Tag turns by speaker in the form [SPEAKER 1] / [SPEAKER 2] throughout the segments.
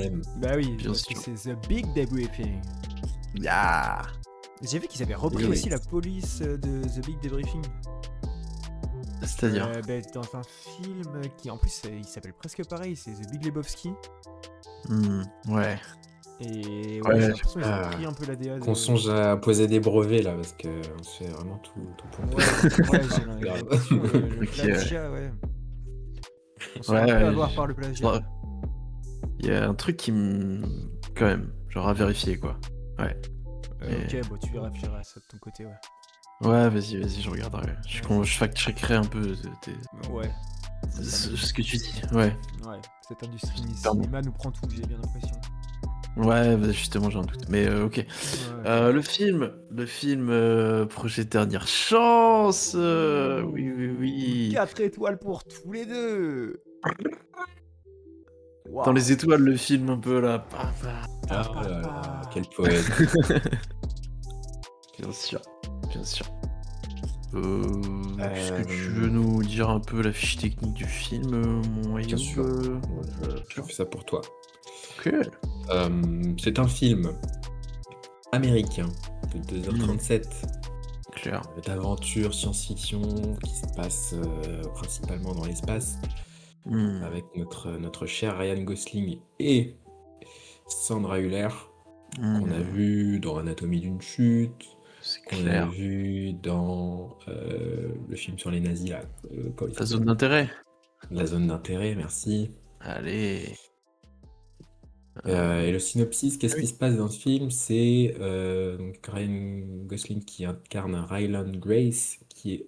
[SPEAKER 1] même.
[SPEAKER 2] Bah oui,
[SPEAKER 3] Bien
[SPEAKER 2] parce que
[SPEAKER 3] sûr.
[SPEAKER 2] c'est The Big Debriefing.
[SPEAKER 3] Ya
[SPEAKER 2] J'ai vu qu'ils avaient repris
[SPEAKER 1] Oui.
[SPEAKER 2] aussi la police de The Big Debriefing.
[SPEAKER 3] C'est-à-dire
[SPEAKER 2] Dans un film qui, en plus, il s'appelle presque pareil, c'est The Big Lebowski.
[SPEAKER 3] Ouais.
[SPEAKER 2] Et
[SPEAKER 3] Ouais,
[SPEAKER 2] j'ai l'impression qu'ils ont
[SPEAKER 1] ah,
[SPEAKER 2] repris un peu la DA de...
[SPEAKER 1] Qu'on songe à poser des brevets là, parce qu'on se fait vraiment tout pomper.
[SPEAKER 2] Ouais, j'ai l'impression, le
[SPEAKER 3] Ok,
[SPEAKER 2] plagiat, ouais. On se fait
[SPEAKER 3] Ouais,
[SPEAKER 2] un peu
[SPEAKER 3] ouais,
[SPEAKER 2] avoir par le plagiat.
[SPEAKER 3] Ouais. Il y a un truc qui me... Quand même, genre à vérifier, quoi. Ouais. Et-
[SPEAKER 2] Ok, bon, tu vérifieras ça de ton côté, ouais.
[SPEAKER 3] Ouais, vas-y, je regarderai. Je fact-checkerai un peu
[SPEAKER 2] Ouais.
[SPEAKER 3] ce que tu dis. Ouais.
[SPEAKER 2] Ouais, cette industrie du
[SPEAKER 3] Pardon.
[SPEAKER 2] cinéma nous prend tout, j'ai bien l'impression.
[SPEAKER 3] Ouais, bah, justement, j'ai un doute. Mais ok.
[SPEAKER 2] Ouais.
[SPEAKER 3] Le film Projet Dernière Chance. Oui.
[SPEAKER 2] 4 étoiles pour tous les deux.
[SPEAKER 3] Dans
[SPEAKER 2] Waouh.
[SPEAKER 3] les étoiles, le film un peu là.
[SPEAKER 1] Ah là là, quel poète.
[SPEAKER 3] Bien sûr. Est-ce que tu veux
[SPEAKER 1] Euh,
[SPEAKER 3] nous dire un peu la fiche technique du film, mon
[SPEAKER 1] Bien
[SPEAKER 3] Ayoub
[SPEAKER 1] sûr. Je fais ça pour toi.
[SPEAKER 3] Ok.
[SPEAKER 1] C'est un film américain de 2h37
[SPEAKER 3] Clair.
[SPEAKER 1] d'aventure science-fiction qui se passe principalement dans l'espace avec notre cher Ryan Gosling et Sandra Hüller qu'on a vu dans Anatomie d'une chute,
[SPEAKER 3] C'est
[SPEAKER 1] qu'on a
[SPEAKER 3] clair.
[SPEAKER 1] vu dans le film sur les nazis là, comment il
[SPEAKER 3] La
[SPEAKER 1] s'appelle
[SPEAKER 3] zone d'intérêt.
[SPEAKER 1] La zone d'intérêt, merci.
[SPEAKER 3] Allez.
[SPEAKER 1] Et le synopsis, qu'est-ce
[SPEAKER 3] oui.
[SPEAKER 1] qui se passe dans ce film? C'est donc Ryan Gosling qui incarne Ryland Grace, qui est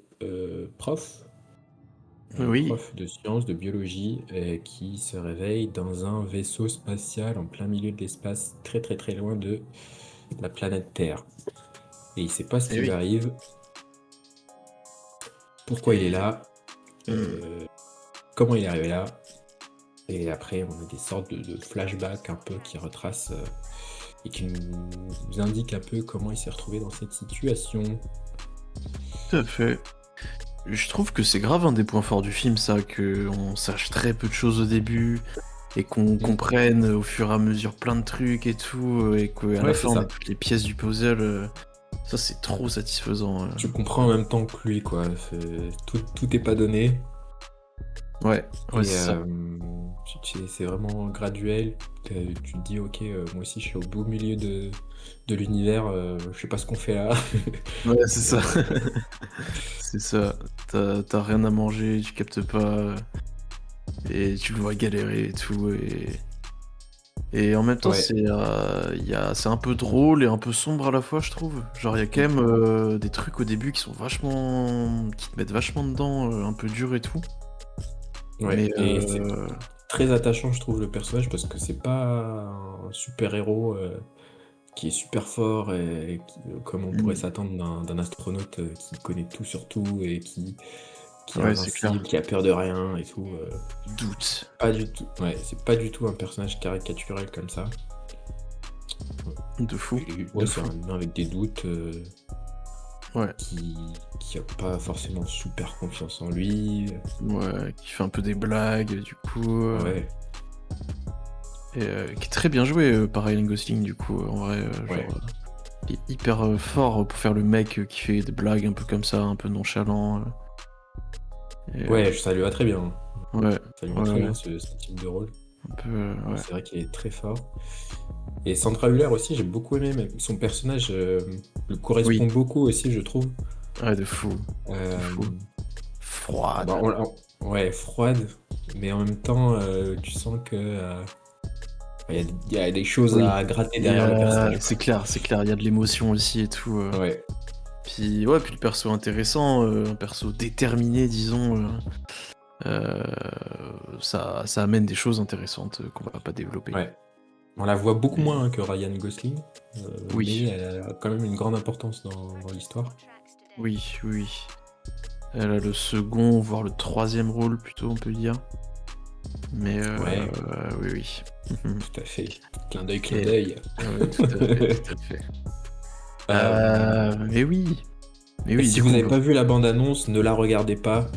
[SPEAKER 1] prof
[SPEAKER 3] Oui.
[SPEAKER 1] de sciences, de biologie, qui se réveille dans un vaisseau spatial en plein milieu de l'espace, très très très loin de la planète Terre. Et il sait pas ce qui
[SPEAKER 3] Eh
[SPEAKER 1] lui
[SPEAKER 3] oui.
[SPEAKER 1] arrive, pourquoi il est là,
[SPEAKER 3] Hmm.
[SPEAKER 1] comment il est arrivé là. Et après, on a des sortes de flashbacks un peu qui retracent et qui nous indiquent un peu comment il s'est retrouvé dans cette situation.
[SPEAKER 3] Tout à fait. Je trouve que c'est grave un des points forts du film, ça, qu'on sache très peu de choses au début et qu'on comprenne au fur et à mesure plein de trucs et tout, et qu'à la
[SPEAKER 1] Ouais,
[SPEAKER 3] fin
[SPEAKER 1] c'est
[SPEAKER 3] on
[SPEAKER 1] ça.
[SPEAKER 3] ait toutes les pièces du puzzle. Ça, c'est trop satisfaisant.
[SPEAKER 1] Tu comprends en même temps que lui, quoi. Tout est pas donné.
[SPEAKER 3] Ouais,
[SPEAKER 1] Et
[SPEAKER 3] c'est ça.
[SPEAKER 1] c'est vraiment graduel. Tu te dis, ok, moi aussi je suis au beau milieu de l'univers, je sais pas ce qu'on fait là.
[SPEAKER 3] Ouais, c'est ça. C'est ça. T'as rien à manger, tu captes pas, et tu le vois galérer et tout. Et en même temps,
[SPEAKER 1] Ouais.
[SPEAKER 3] c'est un peu drôle et un peu sombre à la fois, je trouve. Genre, il y a quand même des trucs au début qui te mettent vachement dedans, un peu dur et tout.
[SPEAKER 1] Ouais,
[SPEAKER 3] Mais
[SPEAKER 1] et c'est très attachant, je trouve, le personnage, parce que c'est pas un super-héros qui est super fort et comme on pourrait s'attendre d'un astronaute qui connaît tout sur tout et qui est
[SPEAKER 3] ouais, c'est clair.
[SPEAKER 1] invincible, qui a peur de rien et tout.
[SPEAKER 3] Doute.
[SPEAKER 1] Pas du tout. Ouais, c'est pas du tout un personnage caricaturel comme ça.
[SPEAKER 3] De fou.
[SPEAKER 1] Ouais, c'est un humain avec des doutes
[SPEAKER 3] Ouais.
[SPEAKER 1] qui a pas forcément super confiance en lui.
[SPEAKER 3] Ouais, qui fait un peu des blagues, du coup.
[SPEAKER 1] Ouais.
[SPEAKER 3] Et qui est très bien joué par Ryan Gosling, du coup, en vrai.
[SPEAKER 1] Ouais.
[SPEAKER 3] Il est hyper fort pour faire le mec qui fait des blagues un peu comme ça, un peu nonchalant.
[SPEAKER 1] Ouais, ça lui va très bien.
[SPEAKER 3] Ouais.
[SPEAKER 1] Ça lui va très bien ce type de rôle.
[SPEAKER 3] Un peu, ouais.
[SPEAKER 1] C'est vrai qu'il est très fort. Et Sandra Hüller aussi, j'ai beaucoup aimé. Son personnage lui correspond beaucoup aussi, je trouve.
[SPEAKER 3] Ouais, de fou. Froide.
[SPEAKER 1] Bah, ouais, froide. Mais en même temps, tu sens que il y a des choses à gratter derrière le personnage.
[SPEAKER 3] C'est clair. Il y a de l'émotion aussi et tout.
[SPEAKER 1] Ouais.
[SPEAKER 3] Puis le perso intéressant, un perso déterminé, disons. Ça amène des choses intéressantes qu'on va pas développer.
[SPEAKER 1] Ouais. On la voit beaucoup moins que Ryan Gosling,
[SPEAKER 3] Oui.
[SPEAKER 1] mais elle a quand même une grande importance dans l'histoire.
[SPEAKER 3] Oui. Elle a le second, voire le troisième rôle plutôt, on peut dire. Mais
[SPEAKER 1] Ouais.
[SPEAKER 3] Oui.
[SPEAKER 1] Tout à fait. Clin d'œil.
[SPEAKER 3] Ouais, tout à fait. Mais oui.
[SPEAKER 1] Si vous n'avez pas vu la bande-annonce, ne la regardez pas.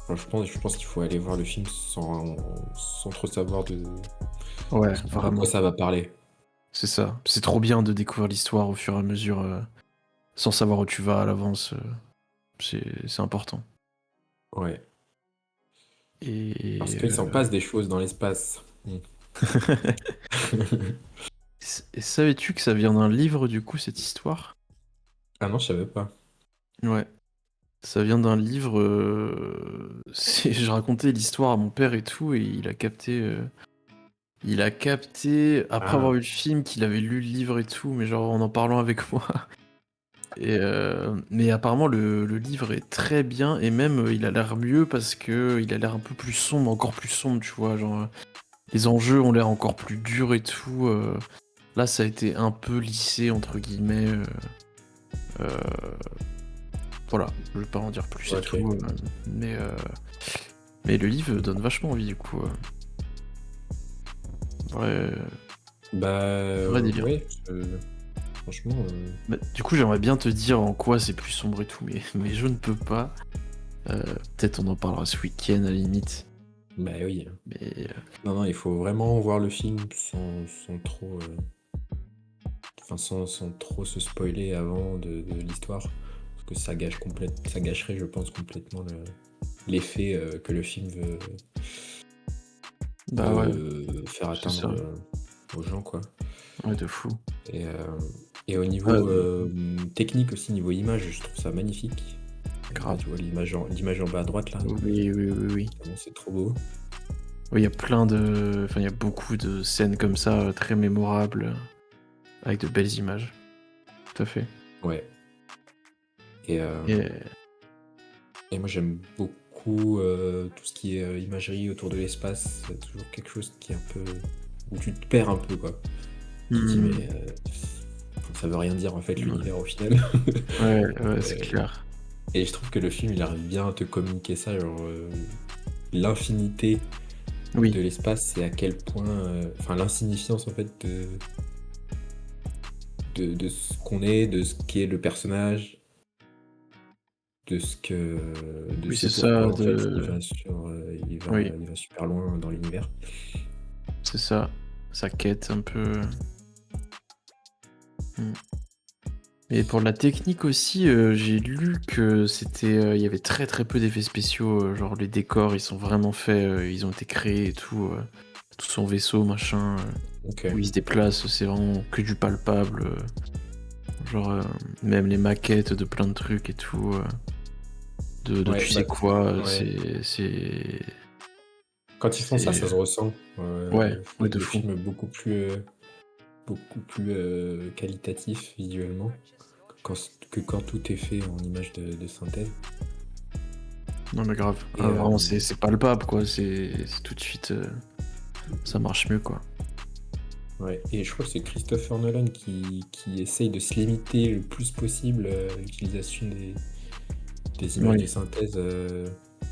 [SPEAKER 1] Enfin, je pense qu'il faut aller voir le film sans trop savoir
[SPEAKER 3] Ouais,
[SPEAKER 1] De quoi
[SPEAKER 3] vraiment.
[SPEAKER 1] ça va parler.
[SPEAKER 3] C'est ça. C'est trop bien de découvrir l'histoire au fur et à mesure, sans savoir où tu vas à l'avance. C'est important.
[SPEAKER 1] Ouais. Parce
[SPEAKER 3] Et
[SPEAKER 1] qu'il s'en passe des choses dans l'espace.
[SPEAKER 3] et savais-tu que ça vient d'un livre, du coup, cette histoire?
[SPEAKER 1] Ah non, je savais pas.
[SPEAKER 3] Ouais. Ça vient d'un livre. Je racontais l'histoire à mon père et tout, et il a capté. Il a capté, après avoir
[SPEAKER 1] Ah,
[SPEAKER 3] vu le film, qu'il avait lu le livre et tout, mais genre en parlant avec moi. Mais apparemment, le livre est très bien, et même il a l'air mieux parce que il a l'air un peu plus sombre, encore plus sombre, tu vois. Genre, les enjeux ont l'air encore plus durs et tout. Là, ça a été un peu lissé, entre guillemets. Euh, voilà, je vais pas en dire plus et
[SPEAKER 1] ok.
[SPEAKER 3] tout. Mais, euh, mais le livre donne vachement envie, du coup. Vrai,
[SPEAKER 1] Bah,
[SPEAKER 3] vrai délire.
[SPEAKER 1] ouais, franchement,
[SPEAKER 3] Bah, du coup, j'aimerais bien te dire en quoi c'est plus sombre et tout, mais je ne peux pas. Peut-être on en parlera ce week-end à la limite.
[SPEAKER 1] bah oui.
[SPEAKER 3] Mais
[SPEAKER 1] Non, non, il faut vraiment voir le film sans trop, enfin, sans trop se spoiler avant de l'histoire. Parce que ça gâcherait, je pense, complètement l'effet que le film
[SPEAKER 3] bah ouais,
[SPEAKER 1] veut faire
[SPEAKER 3] c'est
[SPEAKER 1] atteindre
[SPEAKER 3] ça.
[SPEAKER 1] aux gens, quoi.
[SPEAKER 3] Ouais, de fou.
[SPEAKER 1] Et, euh, et au
[SPEAKER 3] Ouais,
[SPEAKER 1] niveau technique aussi, niveau image, je trouve ça magnifique. Là,
[SPEAKER 3] grave.
[SPEAKER 1] tu vois l'image en bas à droite, là.
[SPEAKER 3] Oui, oui, oui, oui.
[SPEAKER 1] Vraiment, c'est trop beau.
[SPEAKER 3] Oui, il y a plein de. Enfin, il y a beaucoup de scènes comme ça, très mémorables, avec de belles images. Tout à fait.
[SPEAKER 1] Ouais. Et,
[SPEAKER 3] Et
[SPEAKER 1] et moi, j'aime beaucoup tout ce qui est imagerie autour de l'espace. C'est toujours quelque chose qui est un peu... où tu te perds un peu, quoi. Tu te dis,
[SPEAKER 3] hmm,
[SPEAKER 1] mais ça veut rien dire, en fait,
[SPEAKER 3] ouais,
[SPEAKER 1] l'univers, au final.
[SPEAKER 3] ouais, c'est
[SPEAKER 1] Euh,
[SPEAKER 3] clair.
[SPEAKER 1] et je trouve que le film, il arrive bien à te communiquer ça, genre... l'infinité de
[SPEAKER 3] Oui,
[SPEAKER 1] l'espace et à quel point... Enfin, l'insignifiance, en fait, de ce qu'on est, de ce qu'est le personnage, de
[SPEAKER 3] oui,
[SPEAKER 1] ce
[SPEAKER 3] c'est ça.
[SPEAKER 1] pourquoi en fait
[SPEAKER 3] Oui,
[SPEAKER 1] il va super loin dans l'univers.
[SPEAKER 3] c'est ça. Ça quête un peu. Hmm. Et pour la technique aussi, j'ai lu que il y avait très très peu d'effets spéciaux, genre les décors ils sont vraiment faits, ils ont été créés et tout, tout son vaisseau machin,
[SPEAKER 1] Ok.
[SPEAKER 3] où il se déplace, c'est vraiment que du palpable, genre même les maquettes de plein de trucs et tout, de
[SPEAKER 1] Ouais,
[SPEAKER 3] tu sais
[SPEAKER 1] bah,
[SPEAKER 3] quoi,
[SPEAKER 1] ouais.
[SPEAKER 3] c'est
[SPEAKER 1] Quand ils font ça,
[SPEAKER 3] c'est
[SPEAKER 1] ça se ressent.
[SPEAKER 3] ouais, de
[SPEAKER 1] Le
[SPEAKER 3] fou.
[SPEAKER 1] film est beaucoup plus qualitatif visuellement que quand tout est fait en image de synthèse.
[SPEAKER 3] Non mais grave,
[SPEAKER 1] Et
[SPEAKER 3] vraiment c'est palpable quoi, c'est tout de suite, ça marche mieux quoi.
[SPEAKER 1] ouais. Et je crois que c'est Christopher Nolan qui essaye de se limiter le plus possible à l'utilisation des images de
[SPEAKER 3] Oui,
[SPEAKER 1] synthèse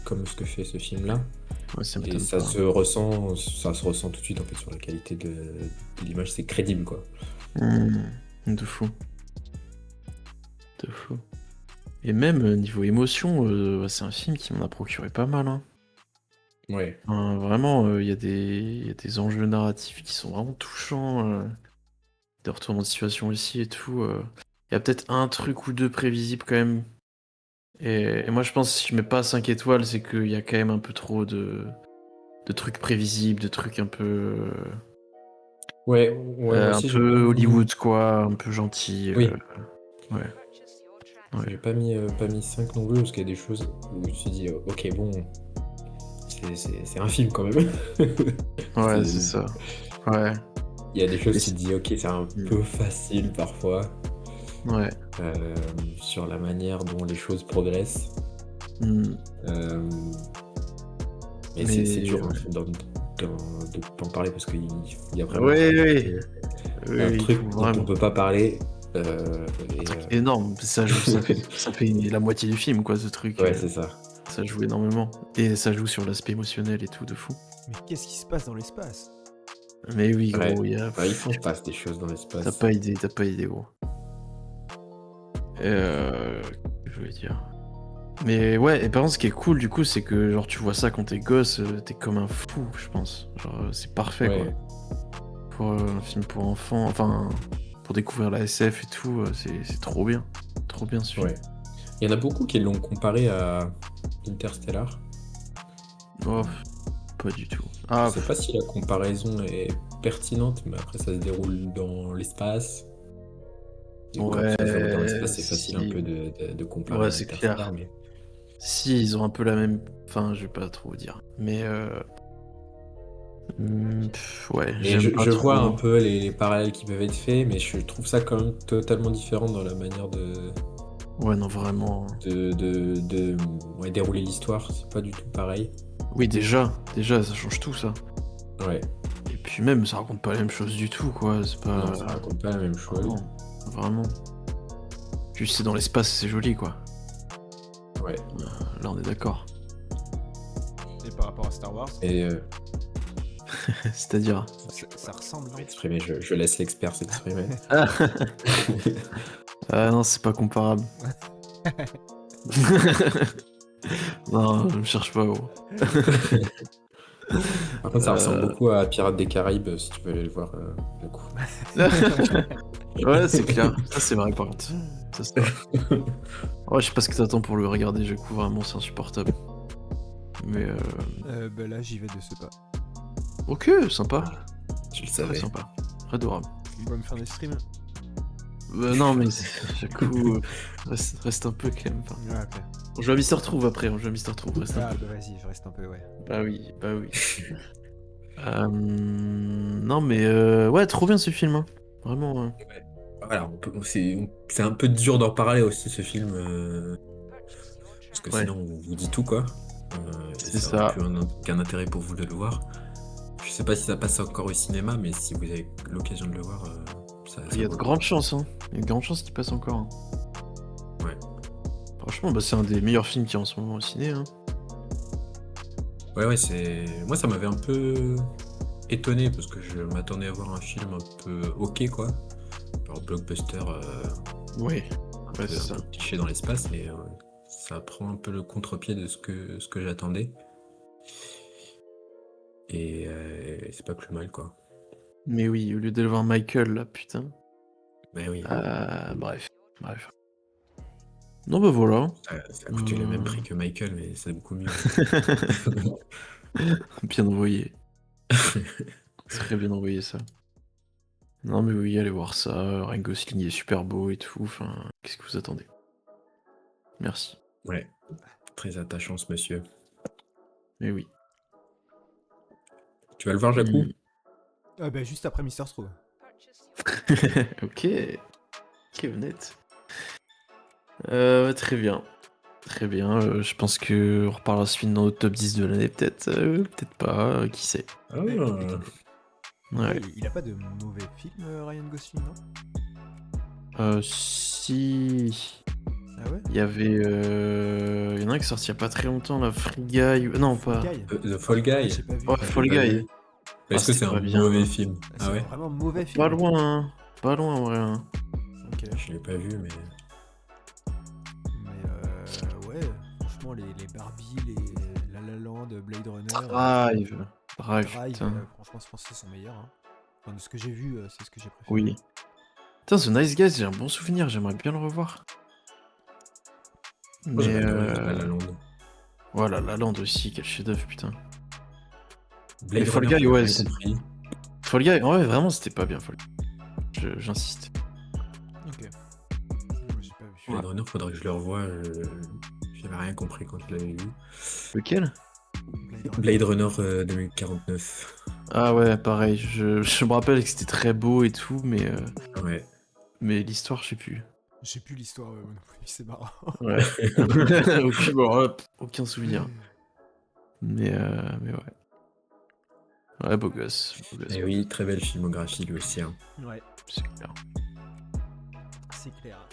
[SPEAKER 1] comme ce que fait ce film-là.
[SPEAKER 3] ouais, ça
[SPEAKER 1] Et
[SPEAKER 3] m'étonne pas.
[SPEAKER 1] ça se ressent tout de suite en fait sur la qualité de l'image, c'est crédible quoi.
[SPEAKER 3] De fou, de fou. Et même niveau émotion, c'est un film qui m'en a procuré pas mal, hein.
[SPEAKER 1] Ouais,
[SPEAKER 3] Enfin, vraiment, il y a des enjeux narratifs qui sont vraiment touchants, des retournements de situation aussi et tout. Il y a peut-être un truc ou deux prévisibles quand même. Et moi je pense que si je mets pas 5 étoiles, c'est qu'il y a quand même un peu trop de trucs prévisibles, de trucs
[SPEAKER 1] ouais, moi
[SPEAKER 3] un
[SPEAKER 1] aussi j'ai pas
[SPEAKER 3] peu
[SPEAKER 1] mis.
[SPEAKER 3] Hollywood quoi, un peu gentil.
[SPEAKER 1] Oui,
[SPEAKER 3] Ouais, ouais.
[SPEAKER 1] j'ai pas mis 5 non plus parce qu'il y a des choses où je me suis dit, ok, bon, c'est un film quand même.
[SPEAKER 3] Ouais, c'est
[SPEAKER 1] C'est-
[SPEAKER 3] ça. Ouais.
[SPEAKER 1] Il y a des choses
[SPEAKER 3] Et
[SPEAKER 1] où tu te dis, ok, c'est un
[SPEAKER 3] hmm,
[SPEAKER 1] peu facile parfois
[SPEAKER 3] ouais.
[SPEAKER 1] euh, sur la manière dont les choses progressent.
[SPEAKER 3] Hmm.
[SPEAKER 1] Euh, mais c'est
[SPEAKER 3] Mais
[SPEAKER 1] dur hein,
[SPEAKER 3] ouais.
[SPEAKER 1] d'en parler parce il y a vraiment
[SPEAKER 3] Oui, oui,
[SPEAKER 1] un
[SPEAKER 3] oui, il faut
[SPEAKER 1] truc dont on
[SPEAKER 3] vraiment
[SPEAKER 1] peut pas parler.
[SPEAKER 3] un
[SPEAKER 1] Et,
[SPEAKER 3] truc énorme. Ça fait la moitié du film, quoi, ce truc.
[SPEAKER 1] ouais, c'est ça.
[SPEAKER 3] Ça joue énormément. Et ça joue sur l'aspect émotionnel et tout, de fou.
[SPEAKER 2] Mais qu'est-ce qui se passe dans l'espace?
[SPEAKER 3] Mais oui,
[SPEAKER 1] Ouais.
[SPEAKER 3] gros, il y a...
[SPEAKER 1] Ouais, il s'en passe des choses dans l'espace.
[SPEAKER 3] T'as pas idée, gros. Qu'est-ce que je voulais dire. Mais ouais, et par contre, ce qui est cool, du coup, c'est que, genre, tu vois ça quand t'es gosse, t'es comme un fou, je pense. Genre, c'est parfait, quoi.
[SPEAKER 1] Ouais.
[SPEAKER 3] pour un film pour enfants, enfin, pour découvrir la SF et tout, c'est trop bien. Trop bien ce film.
[SPEAKER 1] Ouais. Il y en a beaucoup qui l'ont comparé à Interstellar.
[SPEAKER 3] Oh, pas du tout.
[SPEAKER 1] Je
[SPEAKER 3] Ah,
[SPEAKER 1] sais pas si la comparaison est pertinente, mais après ça se déroule dans l'espace. Et quand
[SPEAKER 3] ouais,
[SPEAKER 1] ça se déroule dans l'espace, c'est facile un
[SPEAKER 3] si.
[SPEAKER 1] peu de comparer
[SPEAKER 3] Ouais,
[SPEAKER 1] à
[SPEAKER 3] c'est
[SPEAKER 1] Interstellar,
[SPEAKER 3] clair.
[SPEAKER 1] mais
[SPEAKER 3] Si, ils ont un peu la même. Enfin, je vais pas trop vous dire. Mais ouais,
[SPEAKER 1] mais
[SPEAKER 3] j'aime pas
[SPEAKER 1] je vois un
[SPEAKER 3] trop.
[SPEAKER 1] peu les parallèles qui peuvent être faits, mais je trouve ça quand même totalement différent dans la manière
[SPEAKER 3] Ouais, non, vraiment.
[SPEAKER 1] ouais, dérouler l'histoire. C'est pas du tout pareil.
[SPEAKER 3] Oui, déjà, ça change tout, ça.
[SPEAKER 1] Ouais,
[SPEAKER 3] Et puis même, ça raconte pas la même chose du tout, quoi. C'est pas.
[SPEAKER 1] non, ça raconte pas la même chose.
[SPEAKER 3] Vraiment. Vraiment. Juste, c'est dans l'espace, c'est joli, quoi.
[SPEAKER 1] Ouais.
[SPEAKER 3] Là, on est d'accord.
[SPEAKER 2] Et par rapport à Star Wars,
[SPEAKER 1] Et
[SPEAKER 3] C'est-à-dire.
[SPEAKER 2] ça ressemble, non?
[SPEAKER 1] exprimer, je laisse l'expert s'exprimer.
[SPEAKER 3] Ah non, c'est pas comparable. Non, ne me cherche pas, gros.
[SPEAKER 1] Par contre, ça ressemble beaucoup à Pirates des Caraïbes, si tu veux aller le voir, du coup.
[SPEAKER 3] Ouais, c'est clair. Ça, c'est vrai, par contre. Ça, c'est vrai. Ouais, je sais pas ce que t'attends pour le regarder, j'avoue, vraiment, c'est insupportable. Mais
[SPEAKER 2] Bah là, j'y vais de ce pas.
[SPEAKER 3] ok, sympa.
[SPEAKER 1] Je le
[SPEAKER 3] Très
[SPEAKER 1] savais.
[SPEAKER 3] sympa. Adorable.
[SPEAKER 2] Tu vas me faire des streams?
[SPEAKER 3] Non, mais j'avoue, reste un peu quand même. Enfin,
[SPEAKER 2] Ouais, ok.
[SPEAKER 3] on joue à Mister Trouve après, reste un
[SPEAKER 2] Ah
[SPEAKER 3] peu.
[SPEAKER 2] bah vas-y, je reste un peu, ouais.
[SPEAKER 3] Bah oui. Non, mais ouais, trop bien ce film. Hein. Vraiment.
[SPEAKER 1] Ouais. Voilà, c'est un peu dur d'en parler aussi, ce film, parce que
[SPEAKER 3] Ouais.
[SPEAKER 1] sinon on vous dit tout, quoi.
[SPEAKER 3] C'est
[SPEAKER 1] Ça aurait
[SPEAKER 3] ça.
[SPEAKER 1] plus aucun intérêt pour vous de le voir. Je sais pas si ça passe encore au cinéma, mais si vous avez l'occasion de le voir, ça
[SPEAKER 3] Il y a
[SPEAKER 1] vaut
[SPEAKER 3] de
[SPEAKER 1] le
[SPEAKER 3] grandes chances, hein. Il y a de grandes chances qu'il passe encore. Hein.
[SPEAKER 1] coup. Ouais.
[SPEAKER 3] Franchement, bah, c'est un des meilleurs films qu'il y a en ce moment au ciné. Hein.
[SPEAKER 1] Ouais, moi, ça m'avait un peu étonné, parce que je m'attendais à voir un film un peu ok, quoi. Genre blockbuster,
[SPEAKER 3] Ouais.
[SPEAKER 1] un peu cliché dans l'espace, mais ça prend un peu le contre-pied de ce que j'attendais. Et c'est pas plus mal, quoi.
[SPEAKER 3] Mais oui, au lieu d'aller voir Michael, là, putain.
[SPEAKER 1] Mais oui,
[SPEAKER 3] Bref. Non, bah voilà.
[SPEAKER 1] ça a coûté le même prix que Michael, mais c'est beaucoup mieux.
[SPEAKER 3] Bien envoyé. Très bien envoyé, ça. Non, mais oui, allez voir ça. Ryan Gosling est super beau et tout. Enfin, qu'est-ce que vous attendez? Merci.
[SPEAKER 1] Ouais, très attachant, ce monsieur.
[SPEAKER 3] Mais oui.
[SPEAKER 1] Tu vas le voir, Jacou?
[SPEAKER 2] Ah bah juste après Mister Trouve.
[SPEAKER 3] Ok, honnête. Très bien. Je pense que on reparlera ce film dans notre top 10 de l'année, peut-être. Peut-être pas, qui sait.
[SPEAKER 1] Ah,
[SPEAKER 3] Ouais.
[SPEAKER 2] Il a pas de mauvais film, Ryan Gosling, non?
[SPEAKER 3] Si.
[SPEAKER 2] Ah ouais?
[SPEAKER 3] Il y avait. Il y en a un qui est sorti il y a pas très longtemps, la Free Guy. Non, pas.
[SPEAKER 2] Guy.
[SPEAKER 1] The Fall Guy.
[SPEAKER 2] J'ai pas vu.
[SPEAKER 3] Ouais,
[SPEAKER 1] J'ai
[SPEAKER 3] Fall
[SPEAKER 1] pas
[SPEAKER 3] Guy.
[SPEAKER 1] vu. Est-ce que
[SPEAKER 3] c'était
[SPEAKER 1] c'est
[SPEAKER 3] pas
[SPEAKER 1] un
[SPEAKER 3] bien.
[SPEAKER 1] mauvais film?
[SPEAKER 2] C'est
[SPEAKER 1] Ah ouais?
[SPEAKER 2] vraiment mauvais film.
[SPEAKER 3] Pas loin, hein. Pas loin, en vrai. Hein.
[SPEAKER 2] Ok.
[SPEAKER 1] Je l'ai pas vu, mais.
[SPEAKER 2] Mais ouais, franchement, les Barbie, les La La Land, Blade Runner,
[SPEAKER 3] Drive,
[SPEAKER 2] Drive,
[SPEAKER 3] putain.
[SPEAKER 2] franchement, je pense que c'est son meilleur. Hein. Enfin, de ce que j'ai vu, c'est ce que j'ai préféré.
[SPEAKER 3] Oui. Putain, The Nice Guys, j'ai un bon souvenir, j'aimerais bien le revoir.
[SPEAKER 1] Moi, j'avais
[SPEAKER 3] Mais
[SPEAKER 1] adoré La Land.
[SPEAKER 3] voilà, La Land aussi, quel chef-d'œuvre, putain.
[SPEAKER 1] Blade
[SPEAKER 3] Fall
[SPEAKER 1] Runner,
[SPEAKER 3] Guy,
[SPEAKER 1] j'ai
[SPEAKER 3] ouais,
[SPEAKER 1] rien
[SPEAKER 3] c'est-
[SPEAKER 1] compris.
[SPEAKER 3] Fall Guy, en vrai, vraiment, c'était pas bien, Fall Guy. J'insiste.
[SPEAKER 2] Ok. Moi, j'ai pas vu.
[SPEAKER 1] Blade Runner, faudrait que je le revoie. J'avais rien compris quand je l'avais vu.
[SPEAKER 3] Lequel?
[SPEAKER 1] Blade Runner 2049.
[SPEAKER 3] Ah ouais, pareil, je me rappelle que c'était très beau et tout,
[SPEAKER 1] Ouais.
[SPEAKER 3] mais l'histoire, je sais plus.
[SPEAKER 2] J'ai plus l'histoire, moi non plus, c'est marrant.
[SPEAKER 3] Ouais. Aucun souvenir. Mais ouais. Ouais, beau gosse.
[SPEAKER 1] Et oui, très belle filmographie lui aussi. Hein.
[SPEAKER 2] Ouais,
[SPEAKER 3] C'est clair.
[SPEAKER 2] c'est clair.